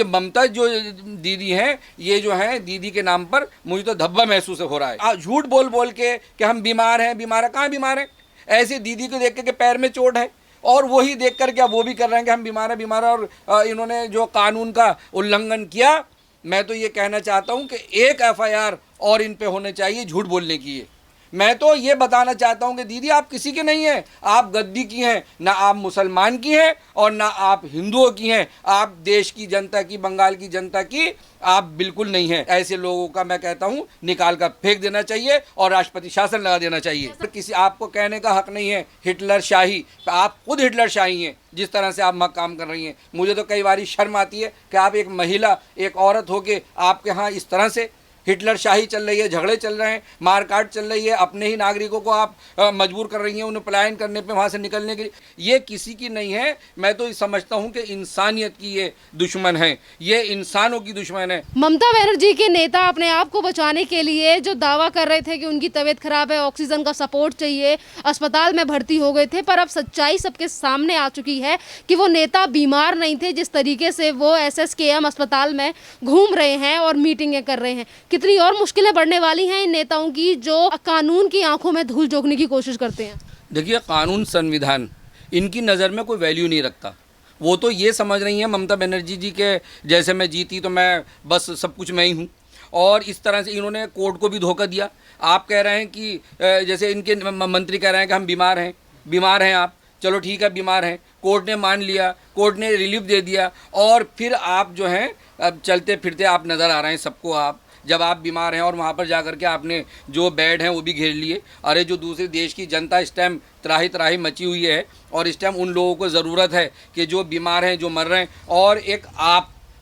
ये ममता जो दीदी हैं, ये जो है दीदी के नाम पर मुझे तो धब्बा महसूस हो रहा है। झूठ बोल बोल के कि हम बीमार हैं, बीमार है, कहाँ बीमार हैं? ऐसे दीदी को देख के पैर में चोट है और वही देख कर क्या वो भी कर रहे हैं कि हम बीमार हैं, बीमार हैं। और इन्होंने जो कानून का उल्लंघन किया, मैं तो ये कहना चाहता हूँ कि एक एफआईआर और इन पे होने चाहिए झूठ बोलने की। ये मैं तो ये बताना चाहता हूँ कि दीदी आप किसी की नहीं हैं, आप गद्दी की हैं, ना आप मुसलमान की हैं और ना आप हिंदुओं की हैं। आप देश की जनता की, बंगाल की जनता की आप बिल्कुल नहीं हैं। ऐसे लोगों का मैं कहता हूँ निकाल कर फेंक देना चाहिए और राष्ट्रपति शासन लगा देना चाहिए। तो किसी आपको कहने का हक नहीं है हिटलर शाही, आप खुद हिटलर शाही हैं जिस तरह से आप काम कर रही हैं। मुझे तो कई बार शर्म आती है कि आप एक महिला, एक औरत होके आपके यहाँ इस तरह से हिटलर शाही चल रही है, झगड़े चल रहे हैं, मारकाट चल रही है, अपने ही नागरिकों को आप मजबूर कर रही हैं उन्हें पलायन करने पे, वहाँ से निकलने के लिए। ये किसी की नहीं है। मैं तो समझता हूँ कि इंसानियत की ये दुश्मन है, ये इंसानों की दुश्मन है। ममता बनर्जी के नेता अपने आप को बचाने के लिए जो दावा कर रहे थे कि उनकी तबीयत खराब है, ऑक्सीजन का सपोर्ट चाहिए, अस्पताल में भर्ती हो गए थे, पर अब सच्चाई सबके सामने आ चुकी है कि वो नेता बीमार नहीं थे। जिस तरीके से वो SSKM अस्पताल में घूम रहे हैं और मीटिंगें कर रहे हैं, कितनी और मुश्किलें बढ़ने वाली हैं इन नेताओं की जो कानून की आंखों में धूल झोंकने की कोशिश करते हैं। देखिए, कानून, संविधान इनकी नज़र में कोई वैल्यू नहीं रखता। वो तो ये समझ रही हैं ममता बनर्जी जी के जैसे मैं जीती तो मैं बस सब कुछ मैं ही हूँ, और इस तरह से इन्होंने कोर्ट को भी धोखा दिया। आप कह रहे हैं कि जैसे इनके मंत्री कह रहे हैं कि हम बीमार हैं, बीमार हैं आप, चलो ठीक है बीमार हैं, कोर्ट ने मान लिया, कोर्ट ने रिलीफ दे दिया, और फिर आप जो हैं अब चलते फिरते आप नज़र आ रहे हैं सबको। आप जब आप बीमार हैं और वहाँ पर जा कर के आपने जो बेड हैं वो भी घेर लिए। अरे जो दूसरे देश की जनता इस टाइम त्राही त्राही मची हुई है और इस टाइम उन लोगों को ज़रूरत है कि जो बीमार हैं, जो मर रहे हैं, और एक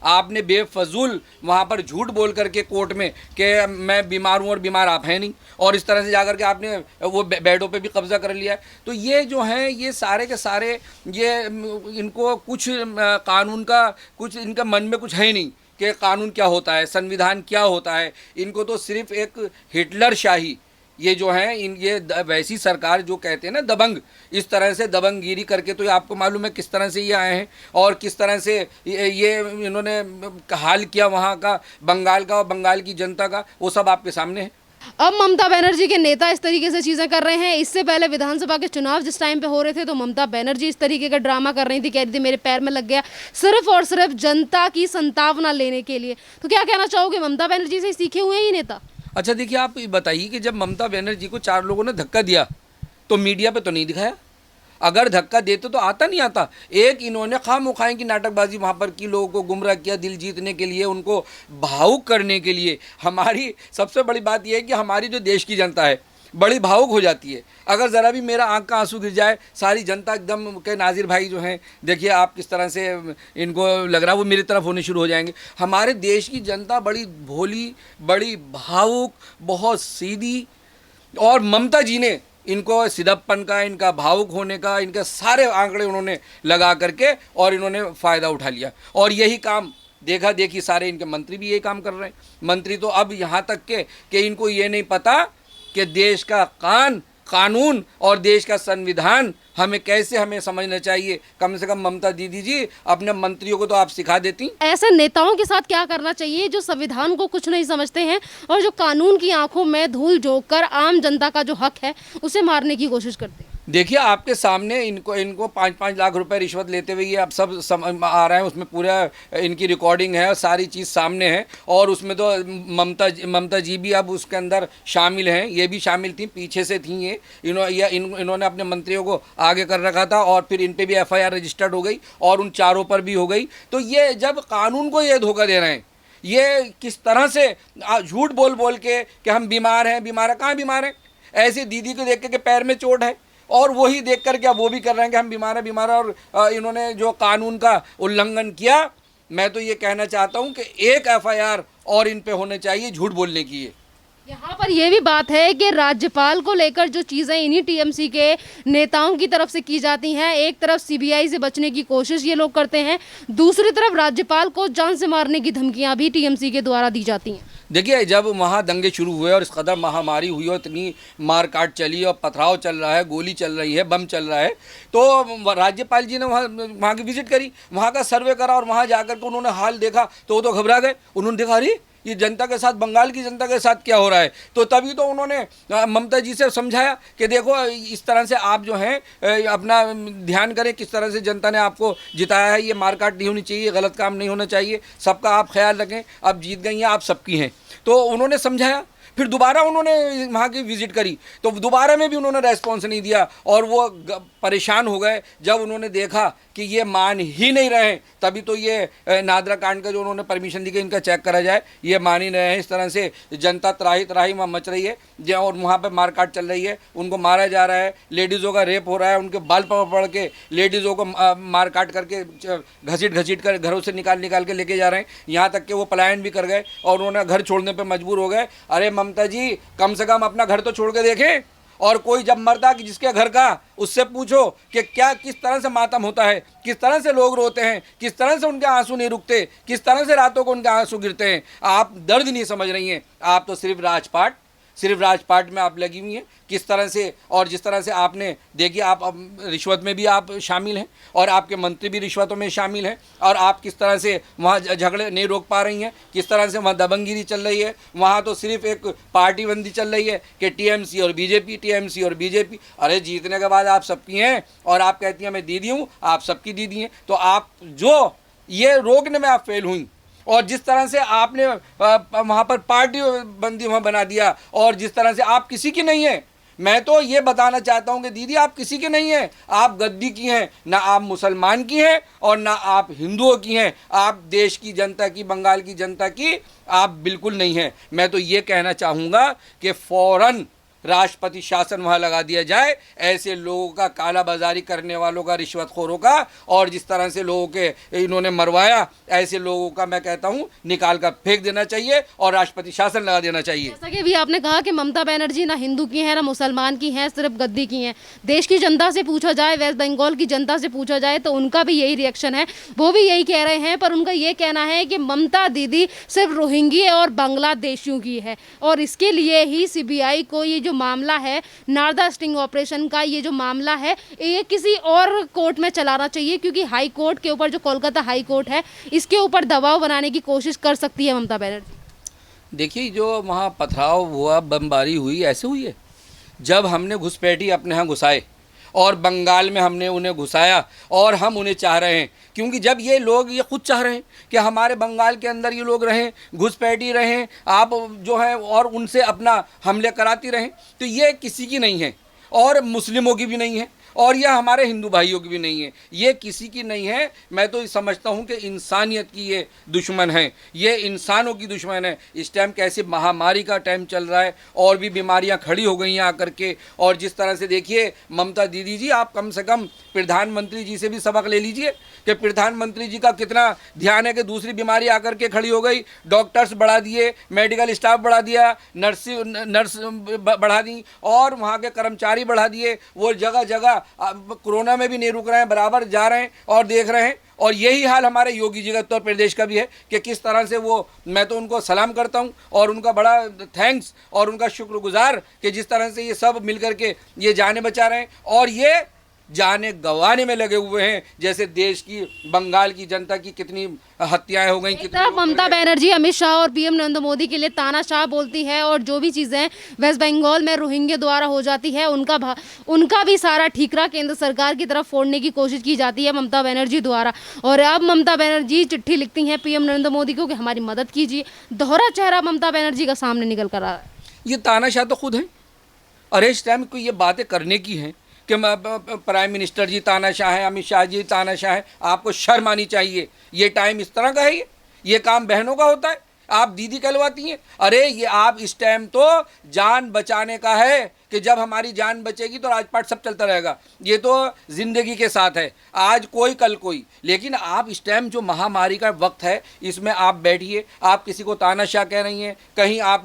आपने बेफजूल वहाँ पर झूठ बोल करके कोर्ट में कि मैं बीमार हूँ और बीमार आप हैं नहीं, और इस तरह से जाकर के आपने वो बेडों पे भी कब्जा कर लिया है। तो ये जो हैं ये सारे के सारे ये इनको कुछ कानून का कुछ इनका मन में कुछ है ही नहीं कि कानून क्या होता है, संविधान क्या होता है। इनको तो सिर्फ एक हिटलर शाही, ये जो है ये वैसी सरकार जो कहते हैं ना दबंग, इस तरह से दबंगगिरी करके तो आपको मालूम है किस तरह से ये आए हैं और किस तरह से ये इन्होंने हाल किया वहाँ का, बंगाल का और बंगाल की जनता का, वो सब आपके सामने है। अब ममता बनर्जी के नेता इस तरीके से चीजें कर रहे हैं। इससे पहले विधानसभा के चुनाव जिस टाइम पे हो रहे थे तो ममता बनर्जी इस तरीके का ड्रामा कर रही थी, कह रही थी मेरे पैर में लग गया, सिर्फ और सिर्फ जनता की संतावना लेने के लिए। तो क्या कहना चाहोगे, ममता बनर्जी से सीखे हुए हैं ये नेता? अच्छा देखिए, आप बताइए कि जब ममता बनर्जी को 4 लोगों ने धक्का दिया तो मीडिया पे तो नहीं दिखाया। अगर धक्का देते तो आता नहीं आता। एक इन्होंने खामोखाई की नाटकबाजी वहाँ पर की, लोगों को गुमराह किया दिल जीतने के लिए, उनको भावुक करने के लिए। हमारी सबसे बड़ी बात यह है कि हमारी जो देश की जनता है बड़ी भावुक हो जाती है। अगर ज़रा भी मेरा आंख का आंसू गिर जाए, सारी जनता एकदम के नाजिर भाई जो हैं, देखिए आप किस तरह से इनको लग रहा है वो मेरी तरफ होने शुरू हो जाएंगे। हमारे देश की जनता बड़ी भोली, बड़ी भावुक, बहुत सीधी, और ममता जी ने इनको सिद्धप्पन का, इनका भावुक होने का, इनके सारे आंकड़े उन्होंने लगा करके और इन्होंने फ़ायदा उठा लिया। और यही काम देखा देखी सारे इनके मंत्री भी यही काम कर रहे हैं। मंत्री तो अब यहाँ तक के कि इनको ये नहीं पता कि देश का कानून और देश का संविधान हमें कैसे हमें समझना चाहिए। कम से कम ममता दीदी जी अपने मंत्रियों को तो आप सिखा देती। ऐसे नेताओं के साथ क्या करना चाहिए जो संविधान को कुछ नहीं समझते हैं और जो कानून की आंखों में धूल झोंककर आम जनता का जो हक है उसे मारने की कोशिश करते हैं? देखिए, आपके सामने इनको 5-5 लाख रुपए रिश्वत लेते हुए ये अब सब आ रहा है, उसमें पूरा इनकी रिकॉर्डिंग है और सारी चीज़ सामने है। और उसमें तो ममता जी भी अब उसके अंदर शामिल हैं, ये भी शामिल थी, पीछे से थी ये। इन्होंने अपने मंत्रियों को आगे कर रखा था और फिर इन पे भी FIR रजिस्टर्ड हो गई और उन चारों पर भी हो गई। तो ये जब कानून को ये धोखा दे रहे हैं, ये किस तरह से झूठ बोल बोल के कि हम बीमार हैं, बीमार है, कहाँ बीमार हैं? ऐसे दीदी को देख के पैर में चोट है और वही देख कर क्या वो भी कर रहे हैं कि हम बीमार हैं, बीमार हैं। और इन्होंने जो कानून का उल्लंघन किया, मैं तो ये कहना चाहता हूँ कि एक FIR और इन पे होने चाहिए झूठ बोलने की। यहाँ पर यह भी बात है कि राज्यपाल को लेकर जो चीज़ें इन्हीं टीएमसी के नेताओं की तरफ से की जाती हैं, एक तरफ सीबीआई से बचने की कोशिश ये लोग करते हैं, दूसरी तरफ राज्यपाल को जान से मारने की धमकियां भी टीएमसी के द्वारा दी जाती हैं। देखिए, जब वहाँ दंगे शुरू हुए और इस कदर महामारी हुई और इतनी मारकाट चली और पथराव चल रहा है, गोली चल रही है, बम चल रहा है, तो राज्यपाल जी ने वहाँ की विजिट करी, वहाँ का सर्वे करा और वहाँ जाकर के उन्होंने हाल देखा तो वो तो घबरा गए। उन्होंने देखा अरे ये जनता के साथ, बंगाल की जनता के साथ क्या हो रहा है। तो तभी तो उन्होंने ममता जी से समझाया कि देखो इस तरह से आप जो हैं अपना ध्यान करें, किस तरह से जनता ने आपको जिताया है, ये मारकाट नहीं होनी चाहिए, गलत काम नहीं होना चाहिए, सबका आप ख्याल रखें, अब जीत गई हैं, आप सबकी हैं। तो उन्होंने समझाया। फिर दोबारा उन्होंने वहाँ की विज़िट करी तो दोबारा में भी उन्होंने रेस्पॉन्स नहीं दिया और वो परेशान हो गए जब उन्होंने देखा कि ये मान ही नहीं रहे। तभी तो ये नादरा कांड का जो उन्होंने परमिशन दी कि इनका चेक करा जाए, ये मान ही नहीं रहे हैं। इस तरह से जनता त्राही त्राही वहाँ मच रही है और वहाँ पर मारकाट चल रही है, उनको मारा जा रहा है, लेडीज़ों का रेप हो रहा है, उनके बाल पकड़ के लेडीज़ों को मारकाट करके घसीट कर घरों से निकाल के लेके जा रहे हैं। यहाँ तक कि वो पलायन भी कर गए और उन्होंने घर छोड़ने पर मजबूर हो गए। अरे ममता जी, कम से कम अपना घर तो छोड़ के देखें। और कोई जब मरता कि जिसके घर का, उससे पूछो कि क्या किस तरह से मातम होता है, किस तरह से लोग रोते हैं, किस तरह से उनके आंसू नहीं रुकते, किस तरह से रातों को उनके आंसू गिरते हैं। आप दर्द नहीं समझ रही हैं, आप तो सिर्फ राजपाट में आप लगी हुई हैं। किस तरह से, और जिस तरह से आपने देखिए, आप रिश्वत में भी आप शामिल हैं और आपके मंत्री भी रिश्वतों में शामिल हैं और आप किस तरह से वहाँ झगड़े नहीं रोक पा रही हैं, किस तरह से वहाँ दबंगगिरी चल रही है। वहाँ तो सिर्फ एक पार्टीबंदी चल रही है कि टीएमसी और बीजेपी। अरे जीतने के बाद आप सबकी हैं और आप कहती हैं मैं दीदी हूँ, आप सबकी दीदी हैं। तो आप जो ये रोकने में आप फेल हुई और जिस तरह से आपने वहाँ पर पार्टी बंदी वहाँ बना दिया और जिस तरह से आप किसी की नहीं है। मैं तो ये बताना चाहता हूँ कि दीदी आप किसी की नहीं हैं, आप गद्दी की हैं, ना आप मुसलमान की हैं और ना आप हिंदुओं की हैं, आप देश की जनता की, बंगाल की जनता की आप बिल्कुल नहीं हैं। मैं तो ये कहना चाहूँगा कि फ़ौरन राष्ट्रपति शासन वहाँ लगा दिया जाए, ऐसे लोगों का, काला बाजारी करने वालों का, रिश्वतखोरों का, और जिस तरह से लोगों के इन्होंने मरवाया, ऐसे लोगों का मैं कहता हूँ निकाल कर फेंक देना चाहिए और राष्ट्रपति शासन लगा देना चाहिए। जैसा कि भी आपने कहा कि ममता बनर्जी ना हिंदू की हैं ना मुसलमान की हैं, सिर्फ गद्दी की हैं। देश की जनता से पूछा जाए, वेस्ट बंगाल की जनता से पूछा जाए तो उनका भी यही रिएक्शन है, वो भी यही कह रहे हैं। पर उनका ये कहना है कि ममता दीदी सिर्फ रोहिंग्या और बांग्लादेशियों की है और इसके लिए ही सीबीआई को ये जो मामला है, नारदा स्टिंग ऑपरेशन का ये जो मामला है, ये किसी और कोर्ट में चलाना चाहिए, क्योंकि हाई कोर्ट के ऊपर, जो कोलकाता हाई कोर्ट है, इसके ऊपर दबाव बनाने की कोशिश कर सकती है ममता बनर्जी। देखिए, जो वहाँ पथराव हुआ, बमबारी हुई, ऐसे हुई है जब हमने घुसपैठी अपने यहाँ घुसाए और बंगाल में हमने उन्हें घुसाया और हम उन्हें चाह रहे हैं, क्योंकि जब ये लोग ये खुद चाह रहे हैं कि हमारे बंगाल के अंदर ये लोग रहें, घुसपैठी रहें, आप जो है और उनसे अपना हमले कराती रहें, तो ये किसी की नहीं है और मुस्लिमों की भी नहीं है और यह हमारे हिंदू भाइयों की भी नहीं है, ये किसी की नहीं है। मैं तो समझता हूँ कि इंसानियत की ये दुश्मन है, ये इंसानों की दुश्मन है। इस टाइम कैसे महामारी का टाइम चल रहा है और भी बीमारियाँ खड़ी हो गई हैं आकर के, और जिस तरह से देखिए ममता दीदी जी, आप कम से कम प्रधानमंत्री जी से भी सबक ले लीजिए कि प्रधानमंत्री जी का कितना ध्यान है कि दूसरी बीमारी आकर के खड़ी हो गई, डॉक्टर्स बढ़ा दिए, मेडिकल स्टाफ बढ़ा दिया, नर्स बढ़ा दी और वहाँ के कर्मचारी बढ़ा दिए। वो जगह जगह कोरोना में भी नहीं रुक रहे हैं, बराबर जा रहे हैं और देख रहे हैं। और यही हाल हमारे योगी जी का, उत्तर प्रदेश का भी है कि किस तरह से वो, मैं तो उनको सलाम करता हूं और उनका बड़ा थैंक्स और उनका शुक्रगुजार कि जिस तरह से ये सब मिलकर के ये जाने बचा रहे हैं और ये जाने गंवाने में लगे हुए हैं। जैसे देश की, बंगाल की जनता की कितनी हत्याएं हो गई। एक तरफ ममता बनर्जी अमित शाह और पीएम नरेंद्र मोदी के लिए तानाशाह बोलती है और जो भी चीज़ें वेस्ट बंगाल में रोहिंग्या द्वारा हो जाती है उनका भी सारा ठीकरा केंद्र सरकार की तरफ फोड़ने की कोशिश की जाती है ममता बनर्जी द्वारा। और अब ममता बनर्जी चिट्ठी लिखती हैं पीएम नरेंद्र मोदी को कि हमारी मदद कीजिए। दोहरा चेहरा ममता बनर्जी का सामने निकल कर आ रहा है। ये तानाशाह तो खुद हैं। अरे इस टाइम को ये बातें करने की हैं कि प्राइम मिनिस्टर जी तानाशाह हैं, अमित शाह जी तानाशाह हैं। आपको शर्म आनी चाहिए। ये टाइम इस तरह का है, ये काम बहनों का होता है, आप दीदी कहलवाती हैं। अरे ये आप इस टाइम तो जान बचाने का है, कि जब हमारी जान बचेगी तो राजपाट सब चलता रहेगा, ये तो ज़िंदगी के साथ है, आज कोई कल कोई। लेकिन आप इस टाइम जो महामारी का वक्त है, इसमें आप बैठिए, आप किसी को तानाशाह कह रही हैं, कहीं आप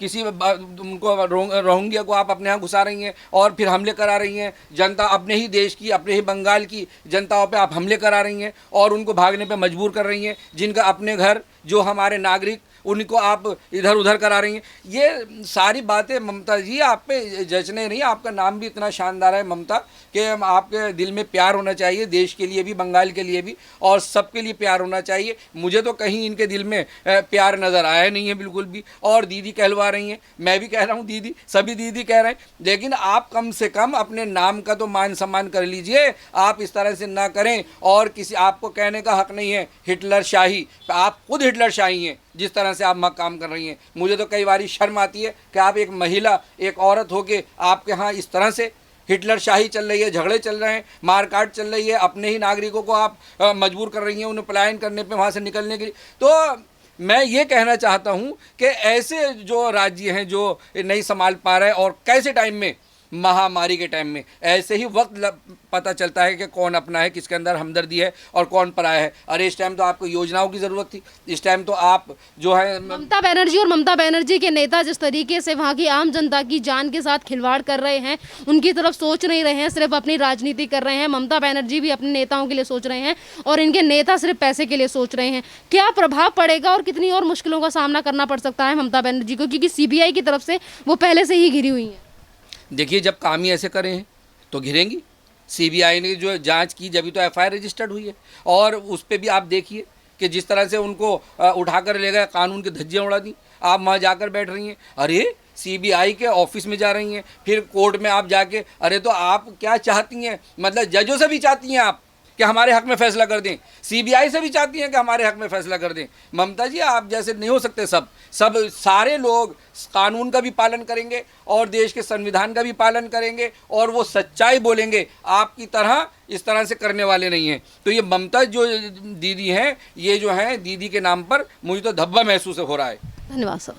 किसी उनको रोहिंग्या को आप अपने यहाँ घुसा रही हैं और फिर हमले करा रही हैं, जनता अपने ही देश की, अपने ही बंगाल की जनताओं पे आप हमले करा रही हैं और उनको भागने पे मजबूर कर रही हैं, जिनका अपने घर जो हमारे नागरिक उनको आप इधर उधर करा रही हैं। ये सारी बातें ममता जी आप पे जचने नहीं। आपका नाम भी इतना शानदार है ममता कि आपके दिल में प्यार होना चाहिए, देश के लिए भी, बंगाल के लिए भी, और सबके लिए प्यार होना चाहिए। मुझे तो कहीं इनके दिल में प्यार नज़र आया नहीं है बिल्कुल भी। और दीदी कहलवा रही हैं, मैं भी कह रहा हूँ दीदी, सभी दीदी कह रहे हैं, लेकिन आप कम से कम अपने नाम का तो मान सम्मान कर लीजिए। आप इस तरह से ना करें, और किसी आपको कहने का हक नहीं है हिटलर शाही, आप खुद हिटलर शाही हैं जिस तरह से आप काम कर रही हैं। मुझे तो कई बार शर्म आती है कि आप एक महिला, एक औरत होके आपके यहाँ इस तरह से हिटलर शाही चल रही है, झगड़े चल रहे हैं, मारकाट चल रही है, अपने ही नागरिकों को आप मजबूर कर रही हैं उन्हें पलायन करने पे, वहाँ से निकलने के लिए। तो मैं ये कहना चाहता हूँ कि ऐसे जो राज्य हैं जो नहीं संभाल पा रहे, और कैसे टाइम में, महामारी के टाइम में ऐसे ही वक्त पता चलता है कि कौन अपना है, किसके अंदर हमदर्दी है और कौन पराया है। अरे इस टाइम तो आपको योजनाओं की ज़रूरत थी, इस टाइम तो आप जो है ममता बनर्जी और ममता बनर्जी के नेता जिस तरीके से वहाँ की आम जनता की जान के साथ खिलवाड़ कर रहे हैं, उनकी तरफ सोच नहीं रहे हैं, सिर्फ अपनी राजनीति कर रहे हैं। ममता बनर्जी भी अपने नेताओं के लिए सोच रहे हैं और इनके नेता सिर्फ पैसे के लिए सोच रहे हैं। क्या प्रभाव पड़ेगा और कितनी और मुश्किलों का सामना करना पड़ सकता है ममता बनर्जी को, क्योंकि CBI की तरफ से वो पहले से ही घिरी हुई हैं? देखिए, जब काम ही ऐसे करे हैं तो घिरेंगी। CBI ने जो जांच की, जब भी तो FIR रजिस्टर्ड हुई है, और उस पर भी आप देखिए कि जिस तरह से उनको उठाकर ले गए, कानून की धज्जियाँ उड़ा दी। आप वहाँ जाकर बैठ रही हैं, अरे CBI के ऑफिस में जा रही हैं, फिर कोर्ट में आप जाके, अरे तो आप क्या चाहती हैं? मतलब जजों से भी चाहती हैं आप कि हमारे हक में फैसला कर दें, CBI से भी चाहती हैं कि हमारे हक में फैसला कर दें। ममता जी, आप जैसे नहीं हो सकते। सब सारे लोग कानून का भी पालन करेंगे और देश के संविधान का भी पालन करेंगे, और वो सच्चाई बोलेंगे। आपकी तरह इस तरह से करने वाले नहीं हैं। तो ये ममता जो दीदी हैं, ये जो हैं, दीदी के नाम पर मुझे तो धब्बा महसूस हो रहा है। धन्यवाद सर।